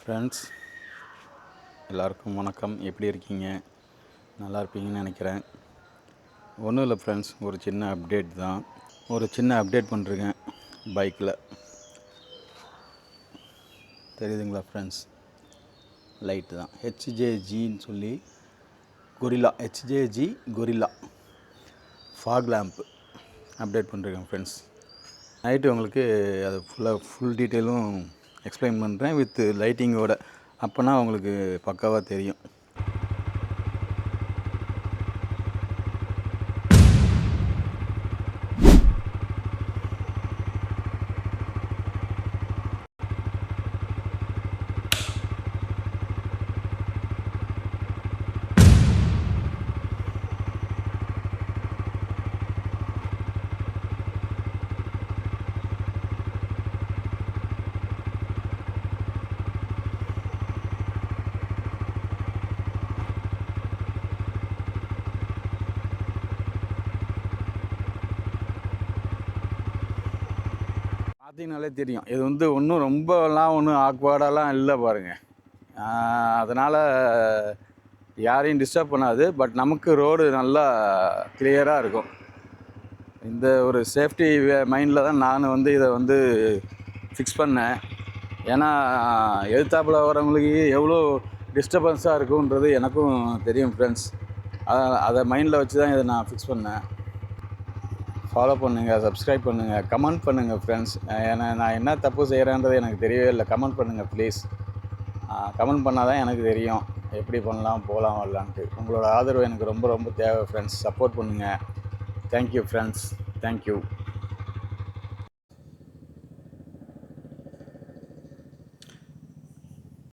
Friends எல்லாருக்கும் வணக்கம். எப்படி இருக்கீங்க? நல்லா இருப்பீங்கன்னு நினைக்கிறேன். ஒன்றும் இல்லை ஃப்ரெண்ட்ஸ், ஒரு சின்ன அப்டேட் தான். ஒரு சின்ன அப்டேட் பண்ணுறேங்க பைக்கில். தெரியுதுங்களா ஃப்ரெண்ட்ஸ்? லைட்டு தான் ஹெச்ஜேஜின்னு சொல்லி கொரில்லா ஃபாக் லேம்ப்பு அப்டேட் பண்ணுறேங்க ஃப்ரெண்ட்ஸ். நைட்டு உங்களுக்கு அது ஃபுல் டீட்டெயிலும் எக்ஸ்பிளைன் பண்ணுறேன் வித் லைட்டிங்கோட. அப்போனா உங்களுக்கு பக்காவாக தெரியும். பார்த்தீங்கனாலே தெரியும். இது ஒன்றும் ரொம்பலாம் ஆக்வர்டாலாம் இல்லை பாருங்கள். அதனால் யாரையும் டிஸ்டர்ப் பண்ணாது. பட் நமக்கு ரோடு நல்லா கிளியராக இருக்கும். இந்த ஒரு சேஃப்டி மைண்டில் தான் நான் இதை ஃபிக்ஸ் பண்ணேன். ஏன்னா எதிர்த்தாப்புல வரவங்களுக்கு எவ்வளோ டிஸ்டர்பன்ஸாக இருக்குன்றது எனக்கும் தெரியும் ஃப்ரெண்ட்ஸ். அதை மைண்டில் வச்சு தான் இதை நான் ஃபிக்ஸ் பண்ணேன். ஃபாலோ பண்ணுங்கள், சப்ஸ்கிரைப் பண்ணுங்கள், கமெண்ட் பண்ணுங்கள் ஃப்ரெண்ட்ஸ். ஏன்னா நான் என்ன தப்பு செய்கிறேன்றது எனக்கு தெரியவே இல்லை. கமெண்ட் பண்ணுங்கள் ப்ளீஸ். கமெண்ட் பண்ணால் தான் எனக்கு தெரியும் எப்படி பண்ணலாம், போகலாம், வரலான்ட்டு. உங்களோட ஆதரவு எனக்கு ரொம்ப ரொம்ப தேவை ஃப்ரெண்ட்ஸ். சப்போர்ட் பண்ணுங்கள். Thank you friends. தேங்க்யூ.